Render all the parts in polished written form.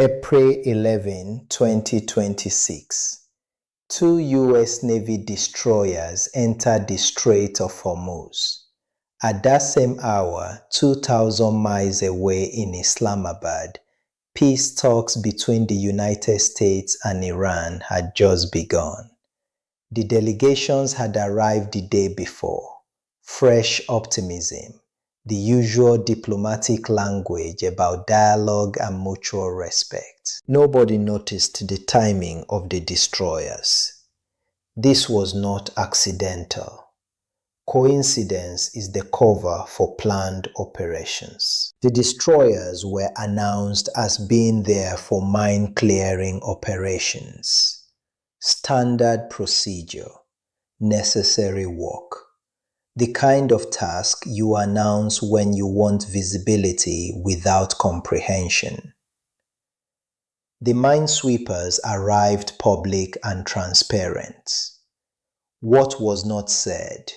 April 11, 2026. Two U.S. Navy destroyers entered the Strait of Hormuz. At that same hour, 2,000 miles away in Islamabad, peace talks between the United States and Iran had just begun. The delegations had arrived the day before. Fresh optimism, the usual diplomatic language about dialogue and mutual respect. Nobody noticed the timing of the destroyers. This was not accidental. Coincidence is the cover for planned operations. The destroyers were announced as being there for mine-clearing operations. Standard procedure, necessary work. The kind of task you announce when you want visibility without comprehension. The minesweepers arrived public and transparent. What was not said?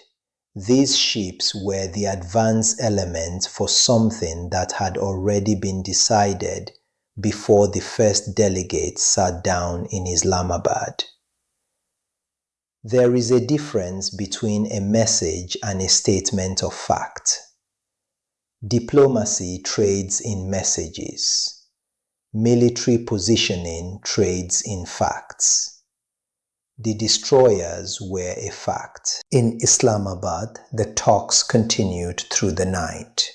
These ships were the advance element for something that had already been decided before the first delegate sat down in Islamabad. There is a difference between a message and a statement of fact. Diplomacy trades in messages. Military positioning trades in facts. The destroyers were a fact. In Islamabad, the talks continued through the night.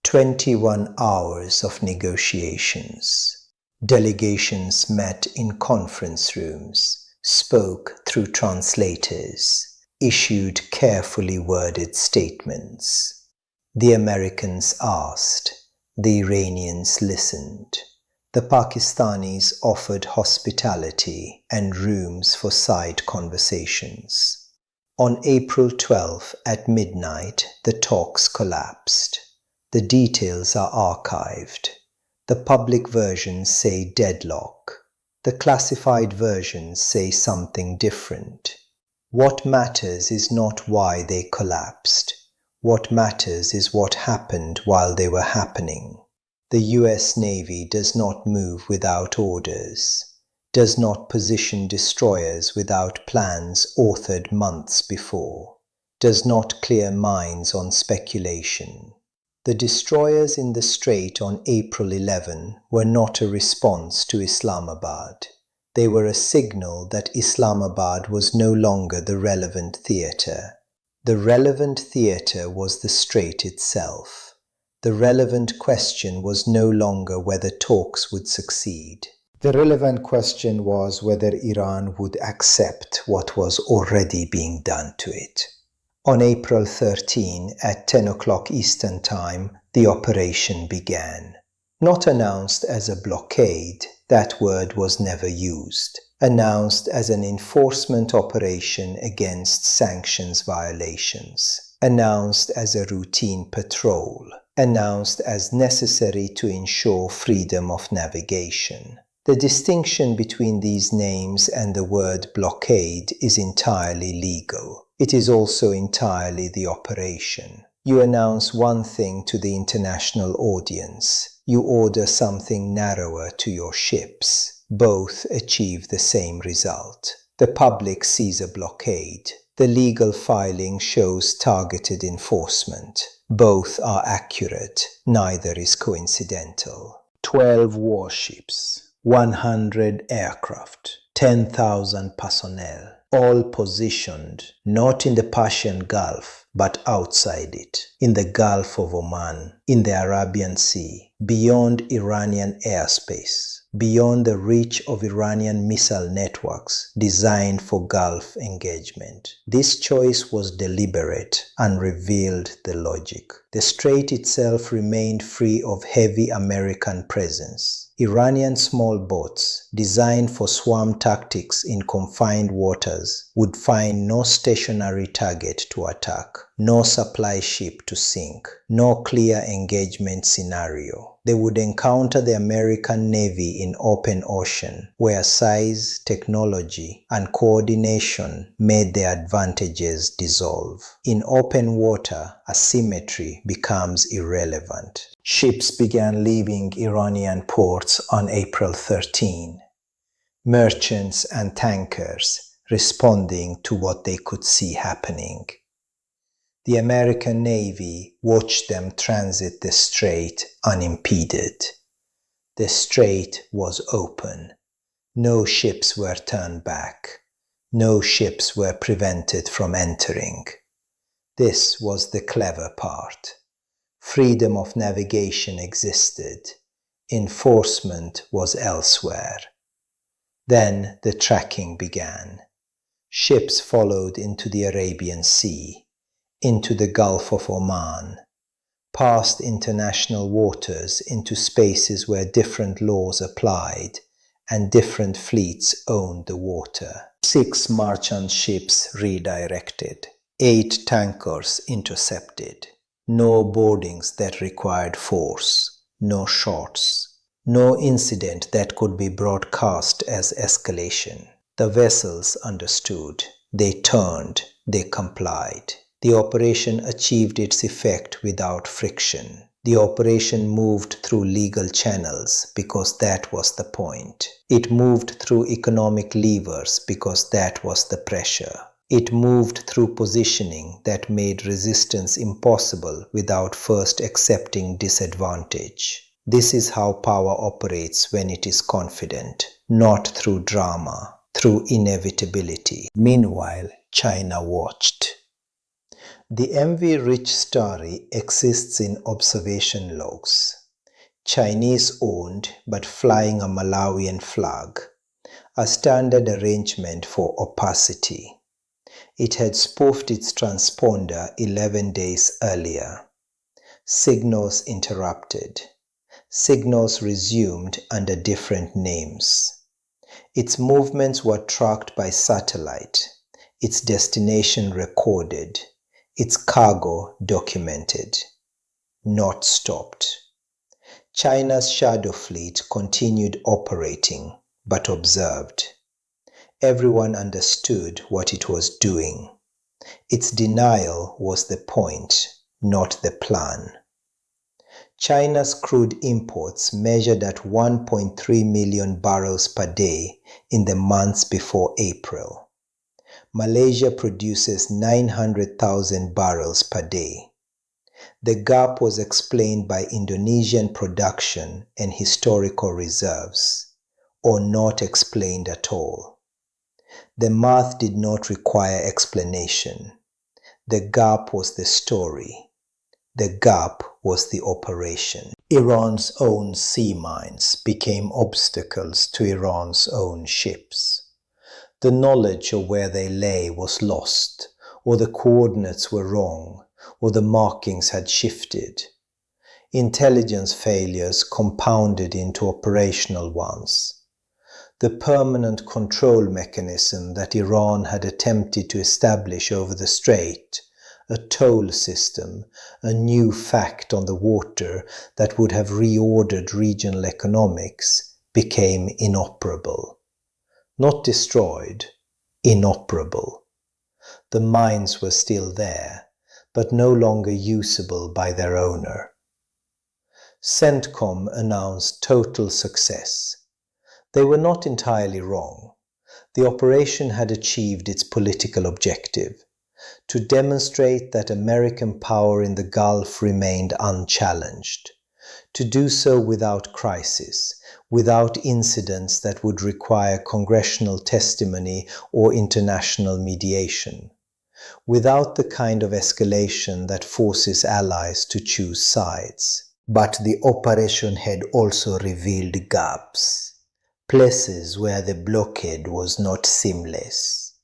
21 hours of negotiations. Delegations met in conference rooms, spoke through translators, issued carefully worded statements. The Americans asked, the Iranians listened. The Pakistanis offered hospitality and rooms for side conversations. On April 12 at midnight, the talks collapsed. The details are archived. The public versions say deadlock. The classified versions say something different. What matters is not why they collapsed. What matters is what happened while they were happening. The U.S. Navy does not move without orders, does not position destroyers without plans authored months before, does not clear mines on speculation. The destroyers in the Strait on April 11 were not a response to Islamabad. They were a signal that Islamabad was no longer the relevant theater. The relevant theater was the Strait itself. The relevant question was no longer whether talks would succeed. The relevant question was whether Iran would accept what was already being done to it. On April 13 at 10 o'clock Eastern Time, the operation began. Not announced as a blockade, that word was never used. Announced as an enforcement operation against sanctions violations. Announced as a routine patrol. Announced as necessary to ensure freedom of navigation. The distinction between these names and the word blockade is entirely legal. It is also entirely the operation. You announce one thing to the international audience. You order something narrower to your ships. Both achieve the same result. The public sees a blockade. The legal filing shows targeted enforcement. Both are accurate. Neither is coincidental. 12 warships, 100 aircraft, 10,000 personnel, all positioned not in the Persian Gulf, but outside it, in the Gulf of Oman, in the Arabian Sea, beyond Iranian airspace, beyond the reach of Iranian missile networks designed for Gulf engagement. This choice was deliberate and revealed the logic. The Strait itself remained free of heavy American presence. Iranian small boats, designed for swarm tactics in confined waters, would find no stationary target to attack, no supply ship to sink, no clear engagement scenario. They would encounter the American Navy in open ocean, where size, technology, and coordination made their advantages dissolve. In open water, asymmetry becomes irrelevant. Ships began leaving Iranian ports on April 13. Merchants and tankers responding to what they could see happening. The American Navy watched them transit the Strait unimpeded. The Strait was open. No ships were turned back. No ships were prevented from entering. This was the clever part. Freedom of navigation existed. Enforcement was elsewhere. Then the tracking began. Ships followed into the Arabian Sea, into the Gulf of Oman, past international waters into spaces where different laws applied and different fleets owned the water. 6 merchant ships redirected, 8 tankers intercepted. No boardings that required force, no shots, no incident that could be broadcast as escalation. The vessels understood. They turned. They complied. The operation achieved its effect without friction. The operation moved through legal channels because that was the point. It moved through economic levers because that was the pressure. It moved through positioning that made resistance impossible without first accepting disadvantage. This is how power operates when it is confident, not through drama, through inevitability. Meanwhile, China watched. The MV Rich story exists in observation logs. Chinese owned but flying a Malawian flag, a standard arrangement for opacity. It had spoofed its transponder 11 days earlier. Signals interrupted. Signals resumed under different names. Its movements were tracked by satellite, its destination recorded, its cargo documented. Not stopped. China's shadow fleet continued operating, but observed. Everyone understood what it was doing. Its denial was the point, not the plan. China's crude imports measured at 1.3 million barrels per day in the months before April. Malaysia produces 900,000 barrels per day. The gap was explained by Indonesian production and historical reserves, or not explained at all. The math did not require explanation. The gap was the story. The gap was the operation. Iran's own sea mines became obstacles to Iran's own ships. The knowledge of where they lay was lost, or the coordinates were wrong, or the markings had shifted. Intelligence failures compounded into operational ones. The permanent control mechanism that Iran had attempted to establish over the Strait, a toll system, a new fact on the water that would have reordered regional economics, became inoperable. Not destroyed, inoperable. The mines were still there, but no longer usable by their owner. CENTCOM announced total success. They were not entirely wrong. The operation had achieved its political objective, to demonstrate that American power in the Gulf remained unchallenged, to do so without crisis, without incidents that would require congressional testimony or international mediation, without the kind of escalation that forces allies to choose sides. But the operation had also revealed gaps. Places where the blockade was not seamless,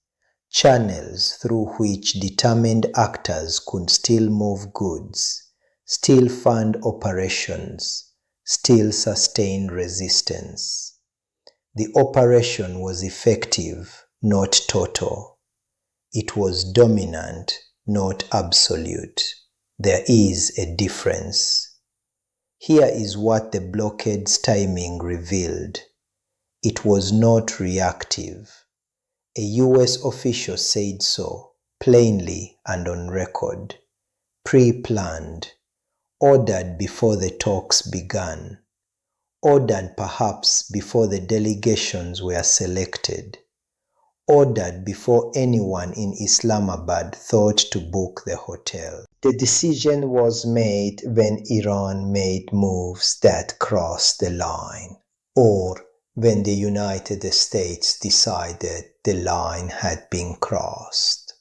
channels through which determined actors could still move goods, still fund operations, still sustain resistance. The operation was effective, not total. It was dominant, not absolute. There is a difference. Here is what the blockade's timing revealed. It was not reactive. A US official said so, plainly and on record. Pre-planned, ordered before the talks began, ordered perhaps before the delegations were selected, ordered before anyone in Islamabad thought to book the hotel. The decision was made when Iran made moves that crossed the line, or when the United States decided the line had been crossed.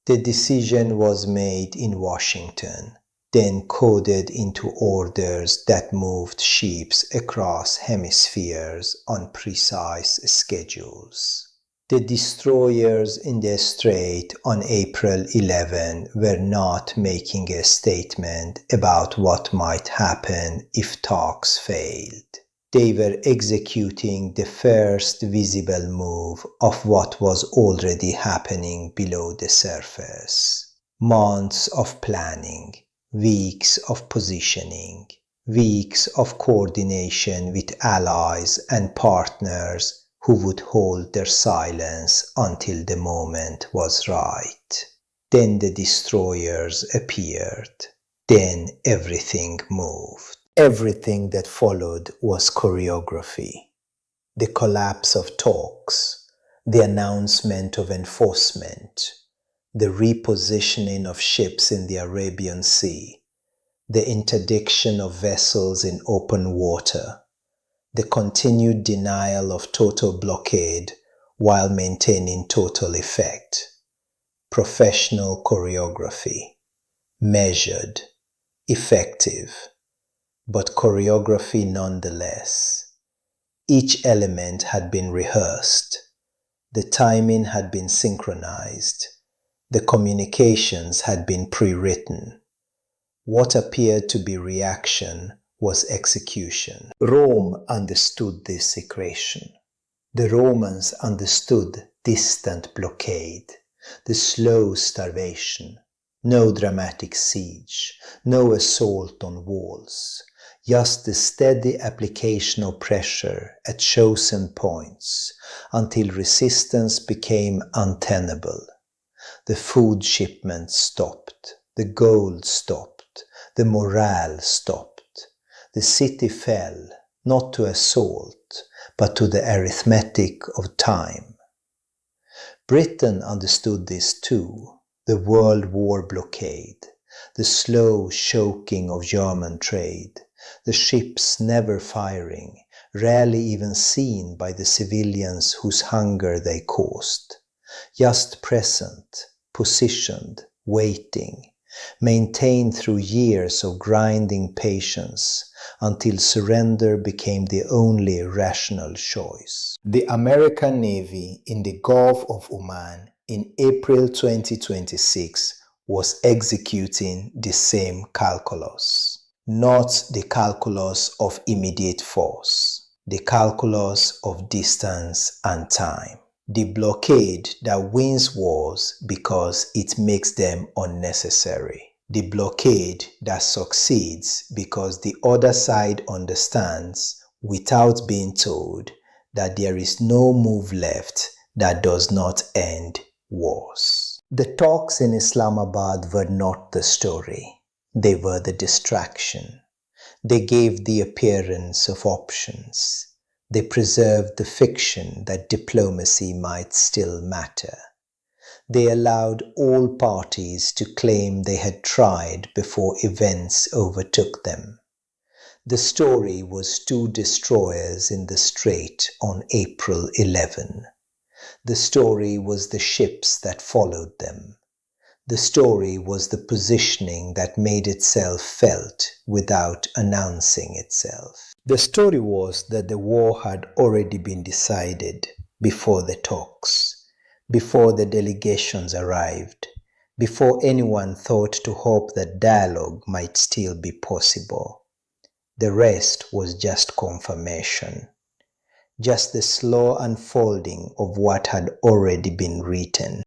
The decision was made in Washington, then coded into orders that moved ships across hemispheres on precise schedules. The destroyers in the Strait on April 11 were not making a statement about what might happen if talks failed. They were executing the first visible move of what was already happening below the surface. Months of planning, weeks of positioning, weeks of coordination with allies and partners who would hold their silence until the moment was right. Then the destroyers appeared. Then everything moved. Everything that followed was choreography. The collapse of talks, the announcement of enforcement, the repositioning of ships in the Arabian Sea, the interdiction of vessels in open water, the continued denial of total blockade while maintaining total effect. Professional choreography, measured, effective, but choreography nonetheless. Each element had been rehearsed. The timing had been synchronized. The communications had been pre-written. What appeared to be reaction was execution. Rome understood this equation. The Romans understood distant blockade, the slow starvation, no dramatic siege, no assault on walls, just the steady application of pressure at chosen points until resistance became untenable. The food shipments stopped, the gold stopped, the morale stopped. The city fell, not to assault, but to the arithmetic of time. Britain understood this too, the World War blockade, the slow choking of German trade, the ships never firing, rarely even seen by the civilians whose hunger they caused, just present, positioned, waiting, maintained through years of grinding patience until surrender became the only rational choice. The American Navy in the Gulf of Oman in April 2026 was executing the same calculus, not the calculus of immediate force, the calculus of distance and time. The blockade that wins wars because it makes them unnecessary. The blockade that succeeds because the other side understands, without being told, that there is no move left that does not end wars. The talks in Islamabad were not the story. They were the distraction. They gave the appearance of options. They preserved the fiction that diplomacy might still matter. They allowed all parties to claim they had tried before events overtook them. The story was two destroyers in the Strait on April 11. The story was the ships that followed them. The story was the positioning that made itself felt without announcing itself. The story was that the war had already been decided before the talks, before the delegations arrived, before anyone thought to hope that dialogue might still be possible. The rest was just confirmation, just the slow unfolding of what had already been written.